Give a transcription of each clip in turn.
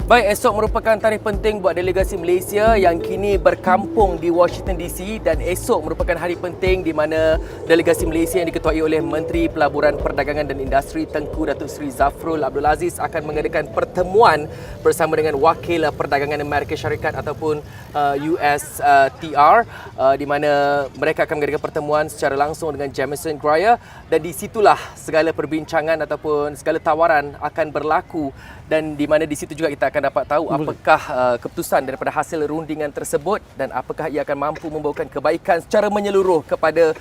Baik, esok merupakan tarikh penting buat delegasi Malaysia yang kini berkampung di Washington DC, dan esok merupakan hari penting di mana delegasi Malaysia yang diketuai oleh Menteri Pelaburan Perdagangan dan Industri Tengku Datuk Seri Zafrul Abdul Aziz akan mengadakan pertemuan bersama dengan Wakil Perdagangan Amerika Syarikat ataupun USTR, di mana mereka akan mengadakan pertemuan secara langsung dengan Jamieson Greer, dan di situlah segala perbincangan ataupun segala tawaran akan berlaku, dan di mana di situ juga kita akan dapat tahu apakah keputusan daripada hasil rundingan tersebut dan apakah ia akan mampu membawakan kebaikan secara menyeluruh kepada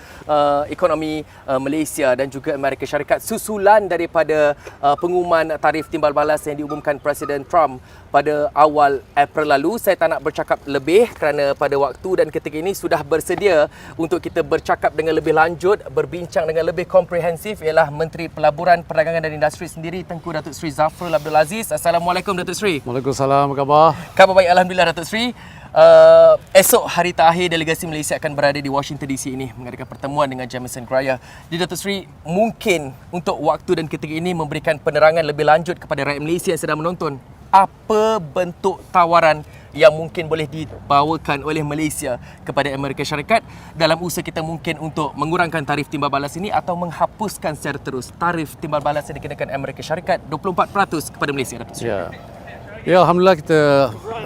ekonomi Malaysia dan juga Amerika Syarikat susulan daripada pengumuman tarif timbal balas yang diumumkan Presiden Trump pada awal April lalu. Saya tak nak bercakap lebih kerana pada waktu dan ketika ini sudah bersedia untuk kita bercakap dengan lebih lanjut, berbincang dengan lebih komprehensif, ialah Menteri Pelaburan Perdagangan dan Industri sendiri, Tengku Datuk Seri Zafrul Abdul Aziz. Assalamualaikum Datuk Seri. Waalaikumsalam, apa khabar? Khabar baik, alhamdulillah Datuk Seri. Esok hari terakhir delegasi Malaysia akan berada di Washington DC ini mengadakan pertemuan dengan Jamieson Greer. Jadi Datuk Seri, mungkin untuk waktu dan ketika ini memberikan penerangan lebih lanjut kepada rakyat Malaysia yang sedang menonton, apa bentuk tawaran yang mungkin boleh dibawakan oleh Malaysia kepada Amerika Syarikat dalam usaha kita mungkin untuk mengurangkan tarif timbal balas ini atau menghapuskan secara terus tarif timbal balas yang dikenakan Amerika Syarikat 24% kepada Malaysia, Datuk Seri? Ya, alhamdulillah kita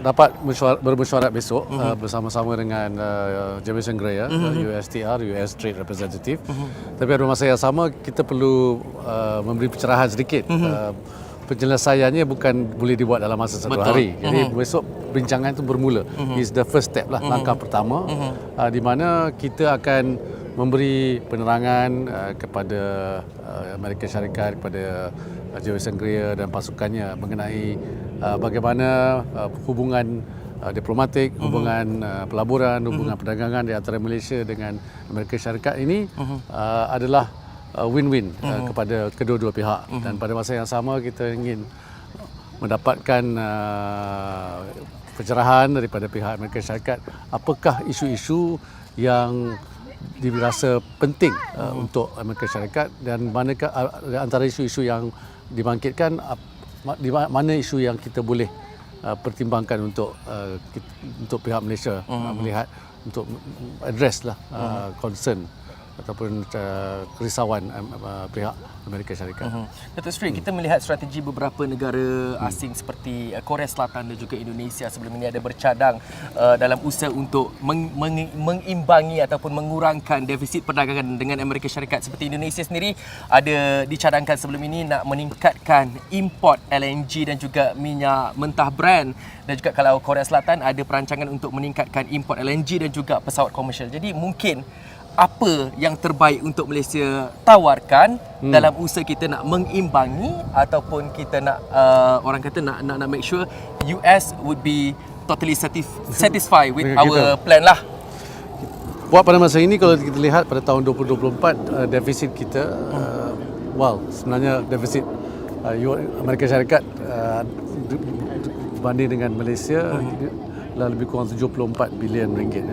dapat bermesyuarat besok bersama-sama dengan Jamieson Greer, USTR, US Trade Representative. Tapi pada masa yang sama kita perlu memberi pencerahan sedikit. Penyelesaiannya bukan boleh dibuat dalam masa satu hari. Jadi besok bincangan itu bermula. It's the first step lah, langkah pertama, di mana kita akan memberi penerangan kepada Amerika Syarikat, kepada Jamieson Greer dan pasukannya mengenai bagaimana hubungan diplomatik, hubungan pelaburan, hubungan perdagangan di antara Malaysia dengan Amerika Syarikat ini adalah win-win kepada kedua-dua pihak. Dan pada masa yang sama kita ingin mendapatkan pencerahan daripada pihak Amerika Syarikat apakah isu-isu yang dirasa penting untuk Amerika Syarikat dan manakah antara isu-isu yang dibangkitkan, di mana isu yang kita boleh pertimbangkan untuk pihak Malaysia melihat untuk address lah concern ataupun kerisauan pihak Amerika Syarikat. Datuk Seri, kita melihat strategi beberapa negara asing seperti Korea Selatan dan juga Indonesia sebelum ini ada bercadang dalam usaha untuk mengimbangi ataupun mengurangkan defisit perdagangan dengan Amerika Syarikat. Seperti Indonesia sendiri ada dicadangkan sebelum ini nak meningkatkan import LNG dan juga minyak mentah Brent, dan juga kalau Korea Selatan ada perancangan untuk meningkatkan import LNG dan juga pesawat komersial. Jadi mungkin apa yang terbaik untuk Malaysia tawarkan dalam usaha kita nak mengimbangi ataupun kita nak orang kata nak make sure US would be totally satisfied with our plan lah. Buat pada masa ini kalau kita lihat pada tahun 2024 defisit kita sebenarnya defisit Amerika Syarikat berbanding dengan Malaysia lebih kurang 74 bilion ringgit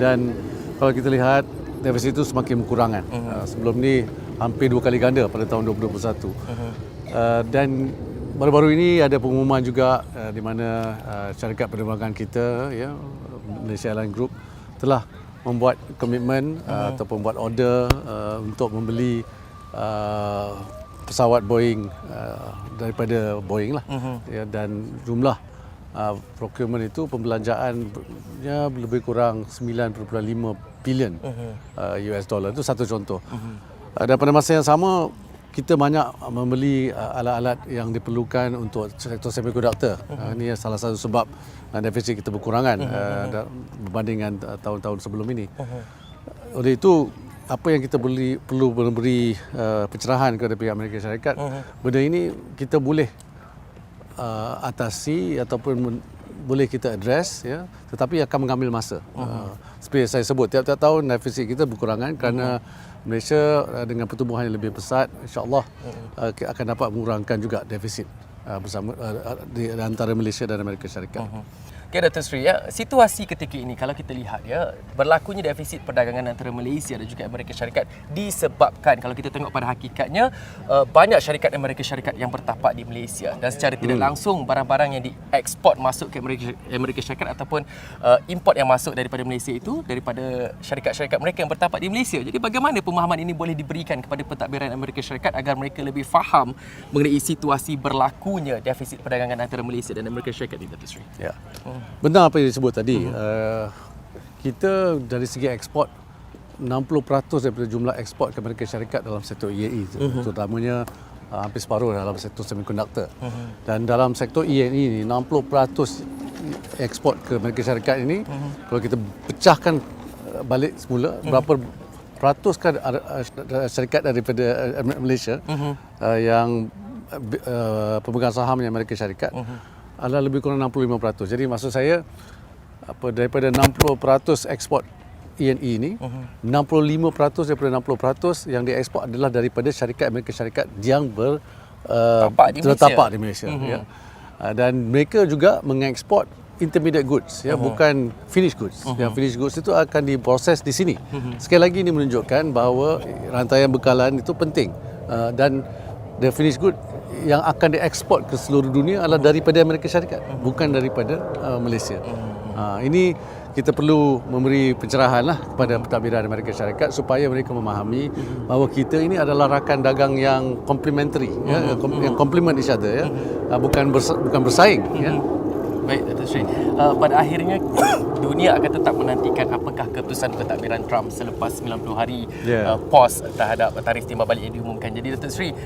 dan kalau kita lihat defisit itu semakin berkurangan. Sebelum ni hampir 2 kali ganda pada tahun 2021. Dan baru-baru ini ada pengumuman juga di mana syarikat penerbangan kita, Malaysia Airlines Group, telah membuat komitmen ataupun buat order untuk membeli pesawat Boeing daripada Boeing lah, dan jumlah procurement itu pembelanjaannya lebih kurang 9.5 bilion US dollar. Itu satu contoh. Dan pada masa yang sama kita banyak membeli alat-alat yang diperlukan untuk sektor semiconductor. Ini salah satu sebab defisit kita berkurangan berbanding dengan tahun-tahun sebelum ini. Oleh itu apa yang kita perlu memberi pencerahan kepada pihak Amerika Syarikat, benda ini kita boleh atasi ataupun boleh kita address, tetapi akan mengambil masa. Seperti saya sebut, tiap-tiap tahun defisit kita berkurangan kerana Malaysia dengan pertumbuhan yang lebih pesat, insya-Allah akan dapat mengurangkan juga defisit bersama di antara Malaysia dan Amerika Syarikat. Okay, Dato' Sri, ya, situasi ketika ini kalau kita lihat ya, berlakunya defisit perdagangan antara Malaysia dan juga Amerika Syarikat disebabkan kalau kita tengok pada hakikatnya banyak syarikat Amerika Syarikat yang bertapak di Malaysia dan secara tidak langsung barang-barang yang diekspor masuk ke Amerika Syarikat ataupun import yang masuk daripada Malaysia itu daripada syarikat-syarikat mereka yang bertapak di Malaysia. Jadi bagaimana pemahaman ini boleh diberikan kepada pentadbiran Amerika Syarikat agar mereka lebih faham mengenai situasi berlakunya defisit perdagangan antara Malaysia dan Amerika Syarikat ini, Dato' Sri? Ya. Benar apa yang disebut tadi. Kita dari segi ekspor 60% daripada jumlah ekspor ke Amerika Syarikat dalam sektor E&E, terutamanya hampir separuh dalam sektor semiconductor. Dan dalam sektor E&E ni 60% ekspor ke Amerika Syarikat ini kalau kita pecahkan balik semula berapa peratus kan syarikat daripada Malaysia yang pemegang sahamnya Amerika Syarikat adalah lebih kurang 65%. Jadi maksud saya daripada 60% ekspor E&E ini, 65% daripada 60% yang diekspor adalah daripada syarikat Amerika Syarikat yang tertapak di Malaysia. Ya. Dan mereka juga mengekspor intermediate goods, ya, bukan finished goods. Yang finished goods itu akan diproses di sini. Sekali lagi ini menunjukkan bahawa rantaian bekalan itu penting, dan the finished good yang akan diekspor ke seluruh dunia adalah daripada Amerika Syarikat, bukan daripada Malaysia. Ini kita perlu memberi pencerahan lah kepada pentadbiran Amerika Syarikat supaya mereka memahami bahawa kita ini adalah rakan dagang yang complementary, yang complement each other, ya, bukan bersaing. Ya. Baik, Dato' Sri. Pada akhirnya dunia akan tetap menantikan apakah keputusan pentadbiran Trump selepas 90 hari pause terhadap tarif timbal balik yang diumumkan. Jadi Dato' Sri,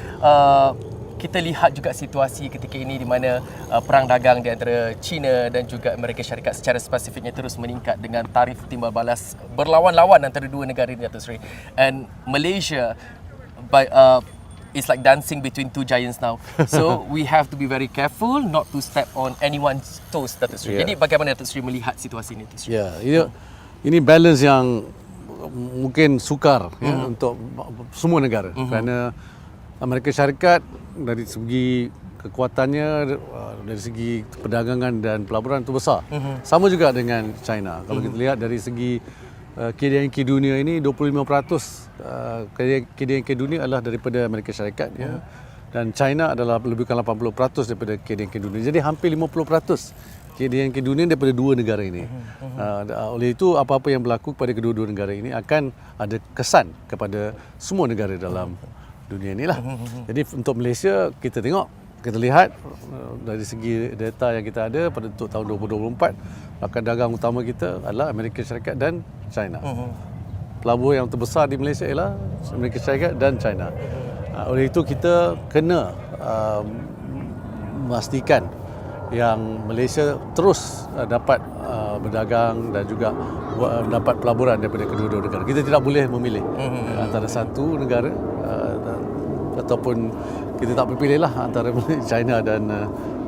kita lihat juga situasi ketika ini di mana perang dagang di antara China dan juga Amerika Syarikat secara spesifiknya terus meningkat dengan tarif timbal balas berlawan-lawan antara dua negara ini, Dato' Sri. And Malaysia it's like dancing between two giants now. So we have to be very careful not to step on anyone's toes, Dato' Sri. Jadi bagaimana Dato' Sri melihat situasi ini, Dato' Sri? Ya, ini balance yang mungkin sukar untuk semua negara, kerana Amerika Syarikat dari segi kekuatannya, dari segi perdagangan dan pelaburan itu besar. Sama juga dengan China. Kalau kita lihat dari segi KDNK dunia ini, 25% KDNK dunia adalah daripada Amerika Syarikat, ya. Dan China adalah lebih kurang 80% daripada KDNK dunia. Jadi hampir 50% KDNK dunia daripada dua negara ini. Oleh itu apa-apa yang berlaku kepada kedua-dua negara ini akan ada kesan kepada semua negara dalam dunia inilah. Jadi untuk Malaysia kita lihat dari segi data yang kita ada pada untuk tahun 2024, rakan dagang utama kita adalah Amerika Syarikat dan China. Pelabur yang terbesar di Malaysia ialah Amerika Syarikat dan China. Oleh itu kita kena memastikan yang Malaysia terus dapat berdagang dan juga dapat pelaburan daripada kedua-dua negara. Kita tidak boleh memilih antara satu negara ataupun kita tak berpilih lah antara China dan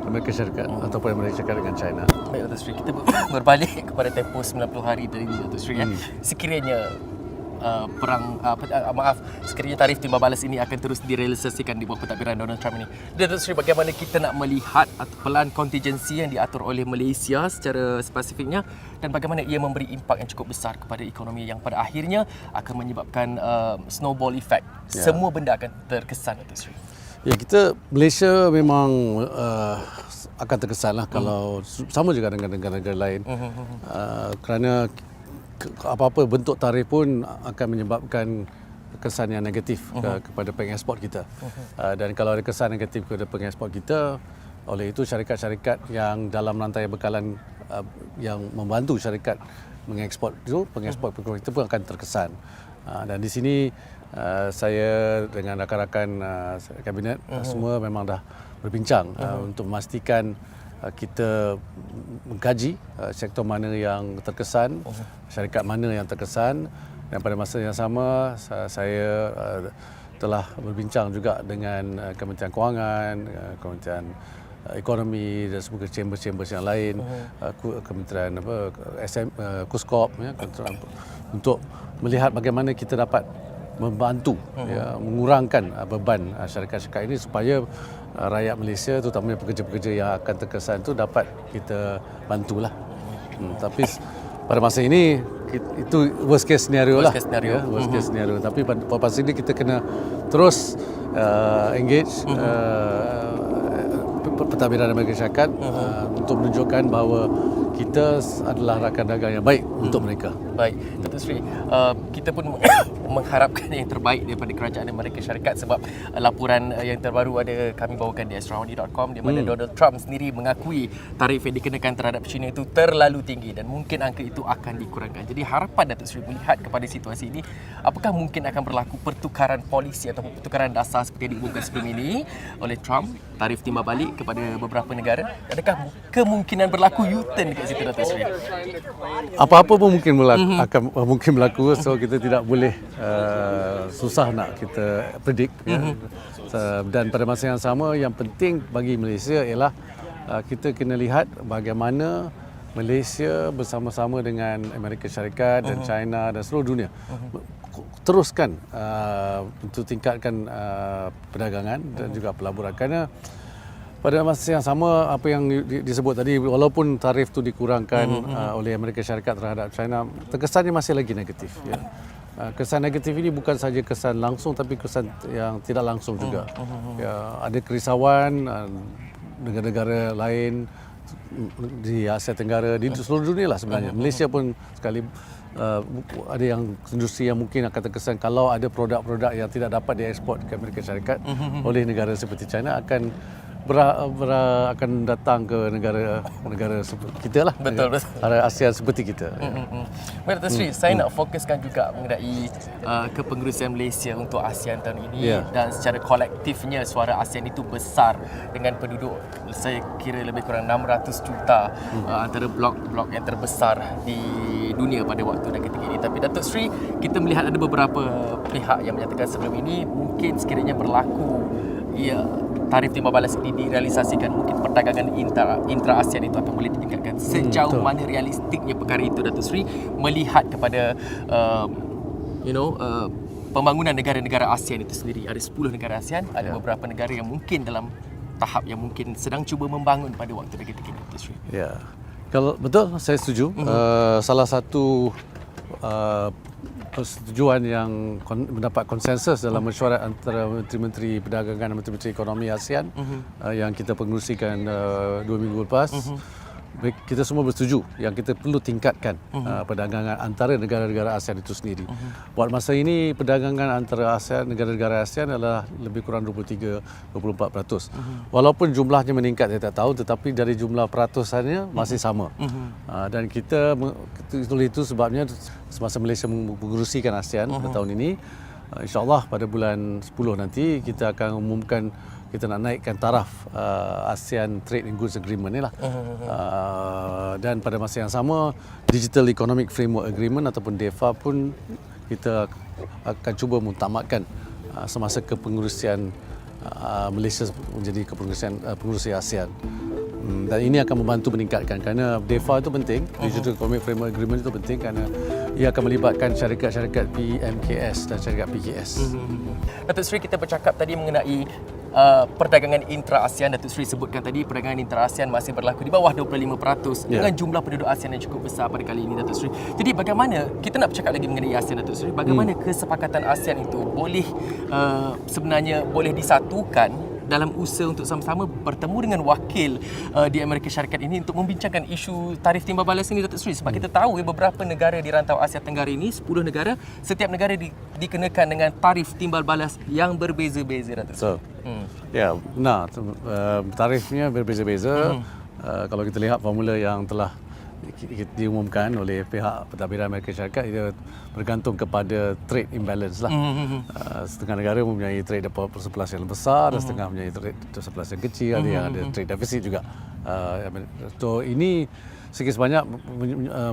Amerika Syarikat ataupun Amerika Syarikat dengan China. Baik, Dato' Sri, kita berbalik kepada tempoh 90 hari tadi, Dato' Sri. Sekiranya sekiranya tarif timbal balas ini akan terus direalisasikan di bawah pentadbiran Donald Trump ini. Dato' Sri, bagaimana kita nak melihat pelan kontingensi yang diatur oleh Malaysia secara spesifiknya dan bagaimana ia memberi impak yang cukup besar kepada ekonomi yang pada akhirnya akan menyebabkan snowball effect. Semua benda akan terkesan, Dato' Sri. Ya, Malaysia memang akan terkesan lah kalau sama juga dengan negara-negara lain, kerana apa-apa bentuk tarif pun akan menyebabkan kesan yang negatif kepada pengeksport kita. Dan kalau ada kesan negatif kepada pengeksport kita, oleh itu syarikat-syarikat yang dalam rantai bekalan yang membantu syarikat mengeksport itu, pengeksport kita pun akan terkesan. Dan di sini saya dengan rakan-rakan kabinet semua memang dah berbincang untuk memastikan kita mengkaji sektor mana yang terkesan, syarikat mana yang terkesan, dan pada masa yang sama saya telah berbincang juga dengan Kementerian Kewangan, Kementerian Ekonomi dan semua chambers-chambers yang lain, Kementerian Kuskop, ya, untuk melihat bagaimana kita dapat membantu mengurangkan beban syarikat-syarikat ini supaya rakyat Malaysia, terutamanya pekerja-pekerja yang akan terkesan itu dapat kita bantulah. Tapi pada masa ini itu worst case scenario lah. Worst case scenario. Tapi pada masa ini kita kena terus engage pentadbiran Amerika Syarikat untuk menunjukkan bahawa kita adalah rakan dagang yang baik untuk mereka. Baik, Datuk Seri, kita pun mengharapkan yang terbaik daripada kerajaan Amerika Syarikat sebab laporan yang terbaru ada kami bawakan di astronauti.com di mana Donald Trump sendiri mengakui tarif yang dikenakan terhadap China itu terlalu tinggi dan mungkin angka itu akan dikurangkan. Jadi harapan Datuk Seri melihat kepada situasi ini, apakah mungkin akan berlaku pertukaran polisi atau pertukaran dasar seperti yang diumumkan sebelum ini oleh Trump, tarif timbal balik kepada beberapa negara? Adakah kemungkinan berlaku U-turn dekat situ, Datuk Seri? Apa-apa pun mungkin akan mungkin berlaku, so kita tidak boleh susah nak kita predict ya. Dan pada masa yang sama yang penting bagi Malaysia ialah kita kena lihat bagaimana Malaysia bersama-sama dengan Amerika Syarikat dan China dan seluruh dunia teruskan untuk tingkatkan perdagangan dan juga pelaburan, kerana pada masa yang sama apa yang disebut tadi, walaupun tarif itu dikurangkan oleh Amerika Syarikat terhadap China, terkesannya masih lagi negatif ya. Kesan negatif ini bukan saja kesan langsung tapi kesan yang tidak langsung juga. Ya, ada kerisauan negara-negara lain di Asia Tenggara, di seluruh dunia lah sebenarnya. Malaysia pun sekali ada yang industri yang mungkin akan terkesan kalau ada produk-produk yang tidak dapat dieksport ke Amerika Syarikat oleh negara seperti China akan datang ke negara seperti kita lah. Betul. Negara ASEAN seperti kita. Baik, Datuk Seri, saya nak fokuskan juga mengenai kepengurusan Malaysia untuk ASEAN tahun ini dan secara kolektifnya suara ASEAN itu besar dengan penduduk saya kira lebih kurang 600 juta antara blok-blok yang terbesar di dunia pada waktu dan ketika ini. Tapi Datuk Seri, kita melihat ada beberapa pihak yang menyatakan sebelum ini mungkin sekiranya berlaku tarif timbal balas ini direalisasikan, mungkin perdagangan intra-ASEAN itu akan boleh ditingkatkan. Sejauh mana realistiknya perkara itu, Datuk Seri, melihat kepada pembangunan negara-negara ASEAN itu sendiri? Ada 10 negara ASEAN, ada beberapa negara yang mungkin dalam tahap yang mungkin sedang cuba membangun pada waktu dan ketika ini, Datuk Seri. Ya, kalau betul saya setuju. Salah satu persetujuan yang mendapat konsensus dalam mesyuarat antara Menteri-Menteri Perdagangan dan Menteri-Menteri Ekonomi ASEAN yang kita pengerusikan 2 minggu lepas, kita semua bersetuju yang kita perlu tingkatkan perdagangan antara negara-negara ASEAN itu sendiri. Buat masa ini perdagangan antara ASEAN, negara-negara ASEAN adalah lebih kurang 23-24%. Walaupun jumlahnya meningkat saya tak tahu, tetapi dari jumlah peratusannya masih sama. Dan kita itu sebabnya semasa Malaysia mengurusikan ASEAN pada tahun ini, insya-Allah pada bulan 10 nanti kita akan umumkan kita nak naikkan taraf ASEAN Trade and Goods Agreement ni lah. Dan pada masa yang sama Digital Economic Framework Agreement ataupun DEFA pun kita akan cuba mentamatkan semasa kepengurusian Malaysia menjadi pengurusi ASEAN. Dan ini akan membantu meningkatkan, kerana DEFA itu penting, Digital Economic Framework Agreement itu penting kerana ia akan melibatkan syarikat-syarikat PMKS dan syarikat PKS. Datuk Seri, kita bercakap tadi mengenai perdagangan intra-ASEAN. Datuk Seri sebutkan tadi perdagangan intra-ASEAN masih berlaku di bawah 25% dengan jumlah penduduk ASEAN yang cukup besar pada kali ini, Datuk Seri. Jadi bagaimana, kita nak bercakap lagi mengenai ASEAN, Datuk Seri, bagaimana kesepakatan ASEAN itu boleh sebenarnya boleh disatukan dalam usaha untuk sama-sama bertemu dengan wakil di Amerika Syarikat ini untuk membincangkan isu tarif timbal balas ini, Datuk Seri. Sebab kita tahu beberapa negara di rantau Asia Tenggara ini, 10 negara, setiap negara dikenakan dengan tarif timbal balas yang berbeza-beza, Datuk Seri. Ya, benar. Tarifnya berbeza-beza. Kalau kita lihat formula yang telah diumumkan oleh pihak pentadbiran Amerika Syarikat, ia bergantung kepada trade imbalance lah. Setengah negara mempunyai trade surplus yang besar dan setengah mempunyai trade surplus yang kecil, ada yang ada trade deficit juga. So ini sikit sebanyak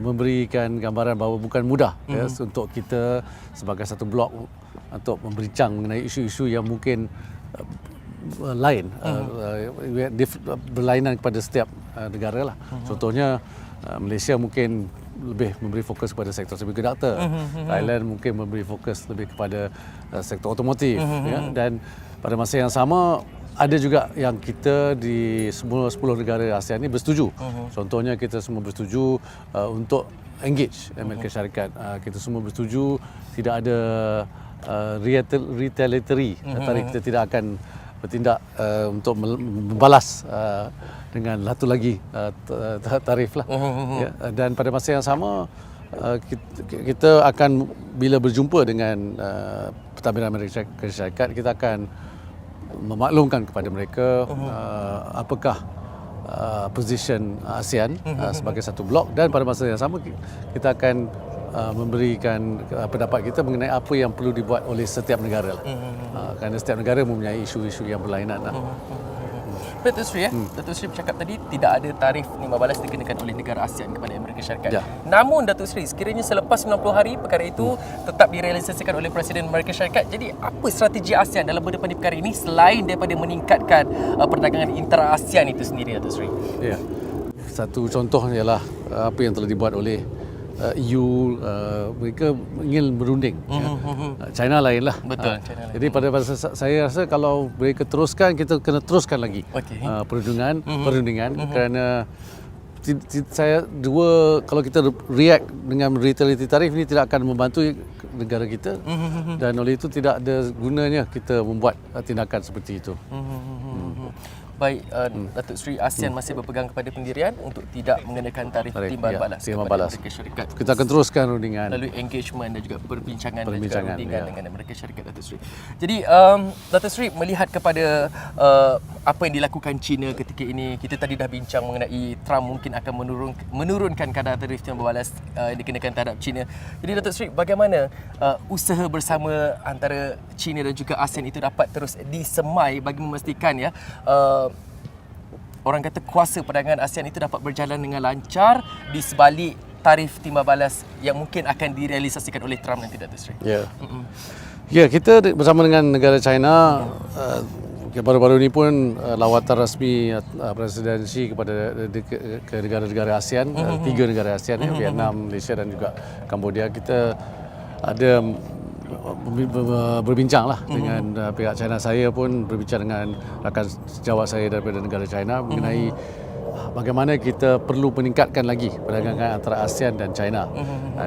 memberikan gambaran bahawa bukan mudah untuk kita sebagai satu blok untuk membincang mengenai isu-isu yang mungkin lain, berlainan kepada setiap negara lah. Contohnya Malaysia mungkin lebih memberi fokus kepada sektor semiconductor, Thailand mungkin memberi fokus lebih kepada sektor otomotif, dan pada masa yang sama ada juga yang kita di semua 10 negara ASEAN ni bersetuju. Contohnya kita semua bersetuju untuk engage Amerika Syarikat. Kita semua bersetuju tidak ada retaliatory tarif. Kita tidak akan bertindak untuk membalas dengan satu lagi tarif lah. Ya, dan pada masa yang sama kita akan bila berjumpa dengan pentadbiran Amerika Syarikat, kita akan memaklumkan kepada mereka apakah position ASEAN sebagai satu blok, dan pada masa yang sama kita akan memberikan pendapat kita mengenai apa yang perlu dibuat oleh setiap negara lah. Kerana setiap negara mempunyai isu-isu yang berlainan lah. Datuk Seri, Datuk Seri bercakap tadi tidak ada tarif timbal balas dikenakan oleh negara ASEAN kepada Amerika Syarikat. Ya. Namun Datuk Seri, sekiranya selepas 90 hari perkara itu tetap direalisasikan oleh Presiden Amerika Syarikat, jadi apa strategi ASEAN dalam berdepan di perkara ini selain daripada meningkatkan perdagangan intra-ASEAN itu sendiri, Datuk Seri? Ya. Satu contoh ialah apa yang telah dibuat oleh EU. Mereka ingin berunding. China lain lah. Betul, China lain. Jadi pada masa saya rasa kalau mereka teruskan, kita kena teruskan lagi perundingan kerana saya kalau kita react dengan retaliatory tarif ini tidak akan membantu negara kita, dan oleh itu tidak ada gunanya kita membuat tindakan seperti itu. Baik, Datuk Seri, ASEAN masih berpegang kepada pendirian untuk tidak mengenakan tarif timbal balas kepada Amerika Syarikat. Kita akan teruskan rundingan. Lalu engagement dan juga perbincangan dan juga rundingan dengan Amerika Syarikat, Datuk Seri. Jadi, Datuk Seri melihat kepada apa yang dilakukan China ketika ini, kita tadi dah bincang mengenai Trump mungkin akan menurunkan kadar tarif timbal balas yang dikenakan terhadap China. Jadi, Datuk Seri, bagaimana usaha bersama antara China dan juga ASEAN itu dapat terus disemai bagi memastikan orang kata kuasa perdagangan ASEAN itu dapat berjalan dengan lancar di sebalik tarif timbal balas yang mungkin akan direalisasikan oleh Trump nanti, Datuk Seri? Ya. Ya, kita bersama dengan negara China baru-baru ini pun lawatan rasmi Presiden Xi kepada ke negara-negara ASEAN, 3 negara ASEAN, Vietnam, Malaysia dan juga Cambodia. Kita ada berbincang lah dengan pihak China. Saya pun berbincang dengan rakan sejawat saya daripada negara China mengenai bagaimana kita perlu meningkatkan lagi perdagangan antara ASEAN dan China.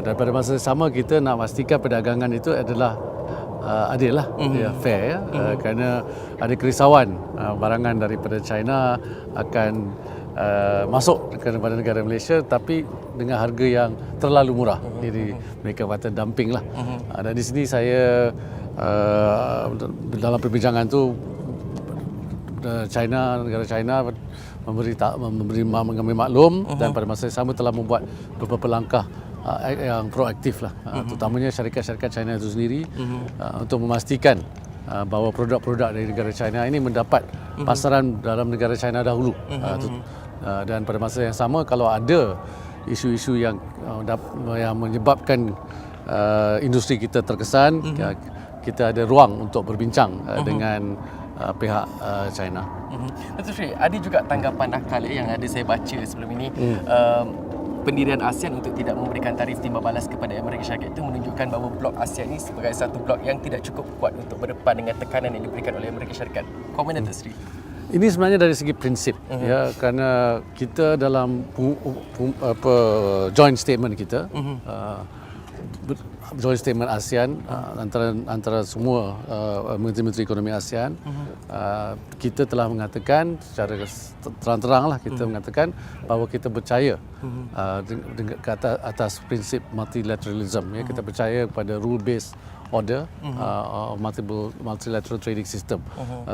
Dan pada masa sama kita nak pastikan perdagangan itu adalah adil lah, fair, kerana ada kerisauan barangan daripada China akan masuk kepada negara Malaysia tapi dengan harga yang terlalu murah. Jadi mereka kata dumping lah. Dan di sini saya dalam perbincangan tu negara China mengambil maklum dan pada masa yang sama telah membuat beberapa langkah yang proaktif lah, terutamanya syarikat-syarikat China itu sendiri untuk memastikan bahawa produk-produk dari negara China ini mendapat pasaran dalam negara China dahulu. Dan pada masa yang sama kalau ada isu-isu yang menyebabkan industri kita terkesan, kita ada ruang untuk berbincang dengan pihak China. Datuk Seri, ada juga tanggapan nakal yang ada saya baca sebelum ini. Pendirian ASEAN untuk tidak memberikan tarif timbal balas kepada Amerika Syarikat itu menunjukkan bahawa blok ASEAN ini sebagai satu blok yang tidak cukup kuat untuk berdepan dengan tekanan yang diberikan oleh Amerika Syarikat. Komen Datuk Seri? Ini sebenarnya dari segi prinsip, ya, kerana kita dalam joint statement kita, joint statement ASEAN antara semua menteri-menteri ekonomi ASEAN, kita telah mengatakan secara terang-terang lah, kita mengatakan bahawa kita percaya atas prinsip multilateralism, ya, kita percaya kepada rule based order, multilateral trading system,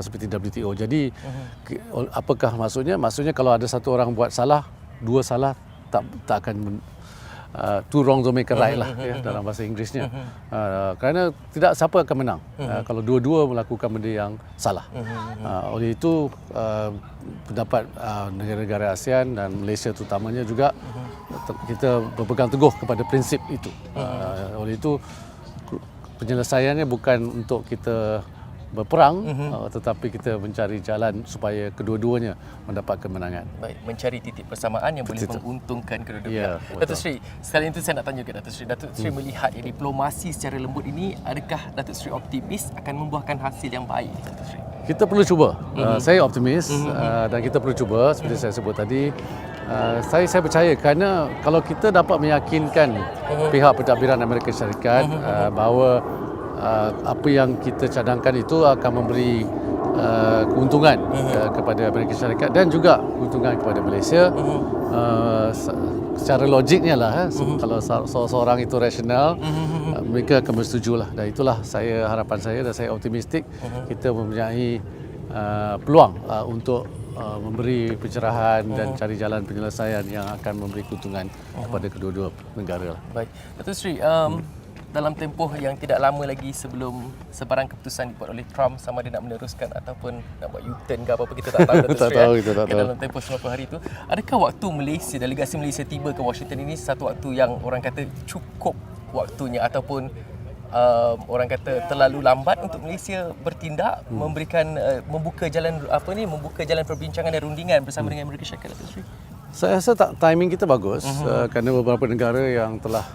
seperti WTO. Jadi apakah maksudnya? Maksudnya kalau ada satu orang buat salah, dua salah tak akan two wrongs don't make a right lah, ya, dalam bahasa Inggerisnya. Kerana tidak siapa akan menang kalau dua-dua melakukan benda yang salah. Oleh itu pendapat negara-negara ASEAN dan Malaysia terutamanya juga kita berpegang teguh kepada prinsip itu. Oleh itu penyelesaiannya bukan untuk kita berperang, tetapi kita mencari jalan supaya kedua-duanya mendapat kemenangan. Baik, mencari titik persamaan yang boleh menguntungkan kedua-dua Ya, pihak. Datuk Seri, sekali itu saya nak tanya ke Datuk Seri. Datuk Seri melihat diplomasi secara lembut ini, adakah Datuk Seri optimis akan membuahkan hasil yang baik, Datuk Seri? Kita perlu cuba. Saya optimis dan kita perlu cuba seperti saya sebut tadi. Saya percaya kerana kalau kita dapat meyakinkan pihak pentadbiran Amerika Syarikat bahawa apa yang kita cadangkan itu akan memberi keuntungan kepada Amerika Syarikat dan juga keuntungan kepada Malaysia. Secara logiknya lah, kalau seorang itu rasional, mereka akan bersetuju lah. Dan itulah harapan saya dan saya optimistik kita mempunyai peluang untuk memberi pencerahan dan cari jalan penyelesaian yang akan memberi keuntungan kepada kedua-dua negara lah. Baik, Datuk Seri, dalam tempoh yang tidak lama lagi sebelum sebarang keputusan dibuat oleh Trump, sama dia nak meneruskan ataupun nak buat U-turn ke apa-apa, kita tak tahu, Datuk Seri. Kita tak tahu. Dalam tempoh 90 hari itu, adakah waktu Malaysia, delegasi Malaysia tiba ke Washington ini satu waktu yang orang kata cukup waktunya ataupun orang kata terlalu lambat untuk Malaysia bertindak, memberikan membuka jalan perbincangan dan rundingan bersama dengan Amerika Syarikat, Datuk Seri? Saya rasa timing kita bagus kerana beberapa negara yang telah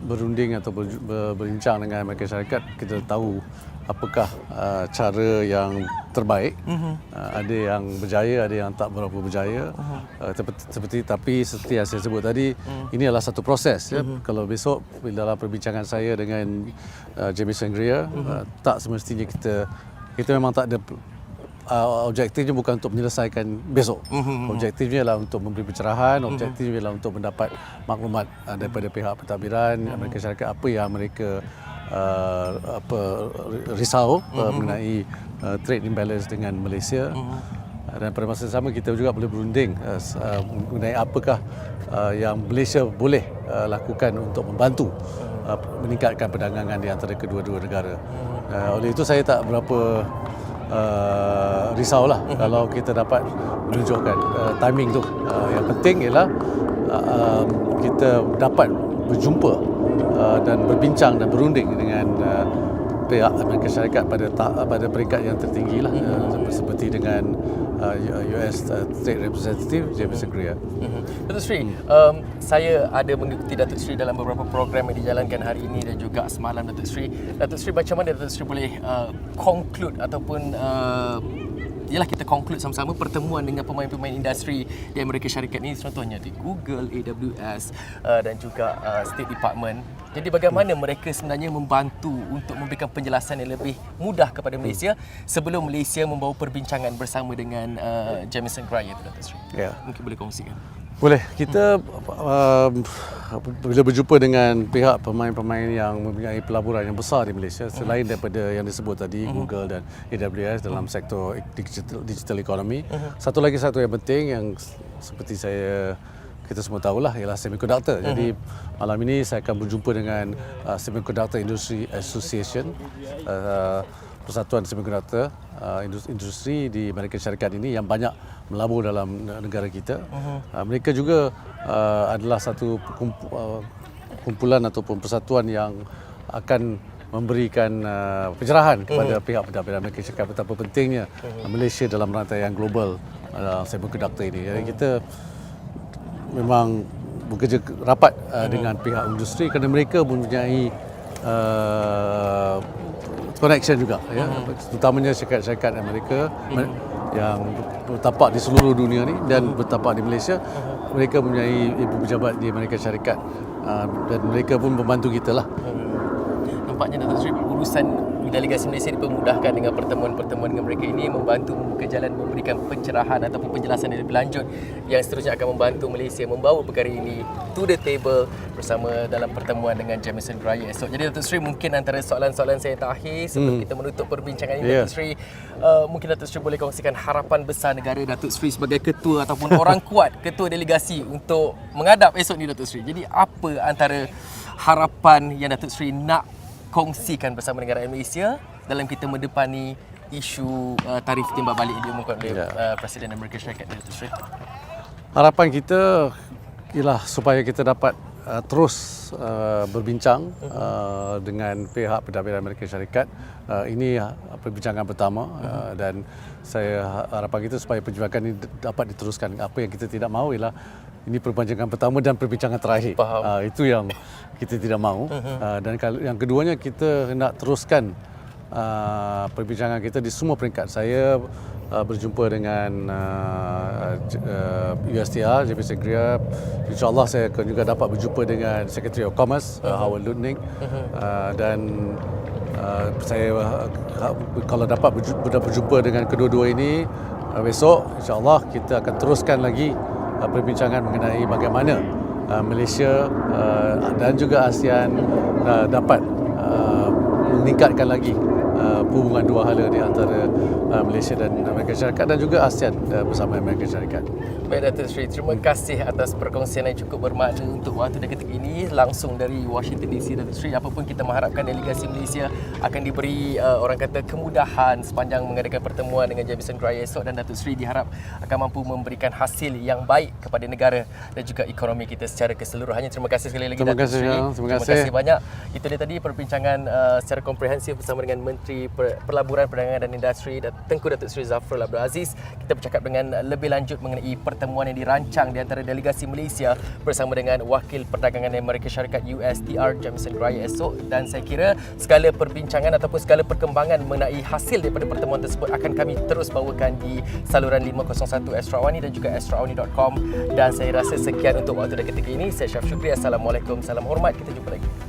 berunding atau berbincang dengan Amerika Syarikat, kita tahu apakah cara yang terbaik. Ada yang berjaya, ada yang tak berapa berjaya. Tapi seperti yang saya sebut tadi, ini adalah satu proses. Kalau besok dalam perbincangan saya dengan Jamieson Greer, tak semestinya kita memang tak ada objektifnya bukan untuk menyelesaikan besok. Objektifnya adalah untuk memberi pencerahan, objektifnya adalah untuk mendapat maklumat daripada pihak pentadbiran Amerika Syarikat apa yang mereka risau mengenai trade imbalance dengan Malaysia. Dan pada masa yang sama kita juga boleh berunding mengenai apakah yang Malaysia boleh lakukan untuk membantu meningkatkan perdagangan di antara kedua-dua negara. Oleh itu saya tak berapa risaulah kalau kita dapat menunjukkan timing tu. Yang penting ialah kita dapat berjumpa dan berbincang dan berunding dengan pihak Amerika Syarikat pada peringkat yang tertinggi lah, seperti dengan US Trade Representative Jamieson Greer. Datuk Seri, saya ada mengikuti Datuk Seri dalam beberapa program yang dijalankan hari ini dan juga semalam, Datuk Seri. Datuk Seri, macam mana Datuk Seri boleh conclude ataupun ialah kita conclude sama-sama pertemuan dengan pemain-pemain industri di Amerika Syarikat ini, contohnya di Google, AWS dan juga State Department. Jadi bagaimana mereka sebenarnya membantu untuk memberikan penjelasan yang lebih mudah kepada Malaysia sebelum Malaysia membawa perbincangan bersama dengan Jamieson Greer, Datuk Seri? Ya. Mungkin boleh kongsikan. Boleh. Kita bila berjumpa dengan pihak pemain-pemain yang mempunyai pelaburan yang besar di Malaysia, selain daripada yang disebut tadi Google dan AWS dalam sektor digital economy, satu yang penting yang seperti kita semua tahulah ialah semiconductor. Jadi malam ini saya akan berjumpa dengan Semiconductor Industry Association, Persatuan Semiconductor industri di Amerika Syarikat ini yang banyak melabur dalam negara kita. Mereka juga adalah satu kumpulan ataupun persatuan yang akan memberikan pencerahan kepada pihak pentadbiran Amerika Syarikat betapa pentingnya Malaysia dalam rantaian global semiconductor ini. Jadi kita memang bekerja rapat dengan pihak industri kerana mereka mempunyai connection juga, terutamanya syarikat-syarikat Amerika yang bertapak di seluruh dunia ni dan bertapak di Malaysia. Mereka mempunyai ibu pejabat di Amerika Syarikat dan mereka pun membantu kita lah. Nampaknya Datuk Seri, urusan delegasi Malaysia dipermudahkan dengan pertemuan-pertemuan dengan mereka ini, membantu membuka jalan, memberikan pencerahan ataupun penjelasan yang lebih lanjut yang seterusnya akan membantu Malaysia membawa perkara ini to the table bersama dalam pertemuan dengan Jamieson Greer esok. Jadi Datuk Seri, mungkin antara soalan-soalan saya terakhir sebelum kita menutup perbincangan ini, Datuk Seri, mungkin Datuk Seri boleh kongsikan harapan besar negara Datuk Seri sebagai ketua ataupun orang kuat ketua delegasi untuk menghadap esok ni, Datuk Seri. Jadi apa antara harapan yang Datuk Seri nak kongsikan bersama negara Malaysia dalam kita mendepani isu tarif timbal balik yang diumumkan oleh Presiden Amerika Syarikat, Datuk Seri? Harapan kita ialah supaya kita dapat terus berbincang dengan pihak Pentadbiran Amerika Syarikat. Ini perbincangan pertama dan harapan kita supaya perjuangan ini dapat diteruskan. Apa yang kita tidak mahu ialah ini perbincangan pertama dan perbincangan terakhir. Itu yang kita tidak mahu. Dan yang keduanya kita hendak teruskan perbincangan kita di semua peringkat. Saya berjumpa dengan USTR, Jefferson Greer. InsyaAllah saya akan juga dapat berjumpa dengan Secretary of Commerce, Howard Lutnick. Dan saya kalau dapat berjumpa dengan kedua-dua ini besok, insyaAllah kita akan teruskan lagi perbincangan mengenai bagaimana Malaysia dan juga ASEAN dapat meningkatkan lagi hubungan dua hala di antara Malaysia dan Amerika Syarikat dan juga ASEAN bersama Amerika Syarikat. Baik Datuk Seri, terima kasih atas perkongsian yang cukup bermakna untuk waktu dan ketika ini langsung dari Washington DC, Datuk Seri. Apapun kita mengharapkan delegasi Malaysia akan diberi orang kata kemudahan sepanjang mengadakan pertemuan dengan Jefferson Greer esok, dan Datuk Seri diharap akan mampu memberikan hasil yang baik kepada negara dan juga ekonomi kita secara keseluruhannya. Terima kasih sekali lagi Datuk Seri. Terima kasih banyak. Itu dia tadi perbincangan secara komprehensif bersama dengan Menteri Pelaburan, Perdagangan dan Industri Tengku Datuk Seri Zafrul Abdul Aziz. Kita bercakap dengan lebih lanjut mengenai pertemuan yang dirancang di antara delegasi Malaysia bersama dengan Wakil Perdagangan Amerika Syarikat USTR Jefferson Greer esok, dan saya kira segala perbincangan ataupun segala perkembangan mengenai hasil daripada pertemuan tersebut akan kami terus bawakan di saluran 501 Astro Awani dan juga astroawani.com. Dan saya rasa sekian untuk waktu dan ketika ini. Saya Syaf Syukri. Assalamualaikum, salam hormat, kita jumpa lagi.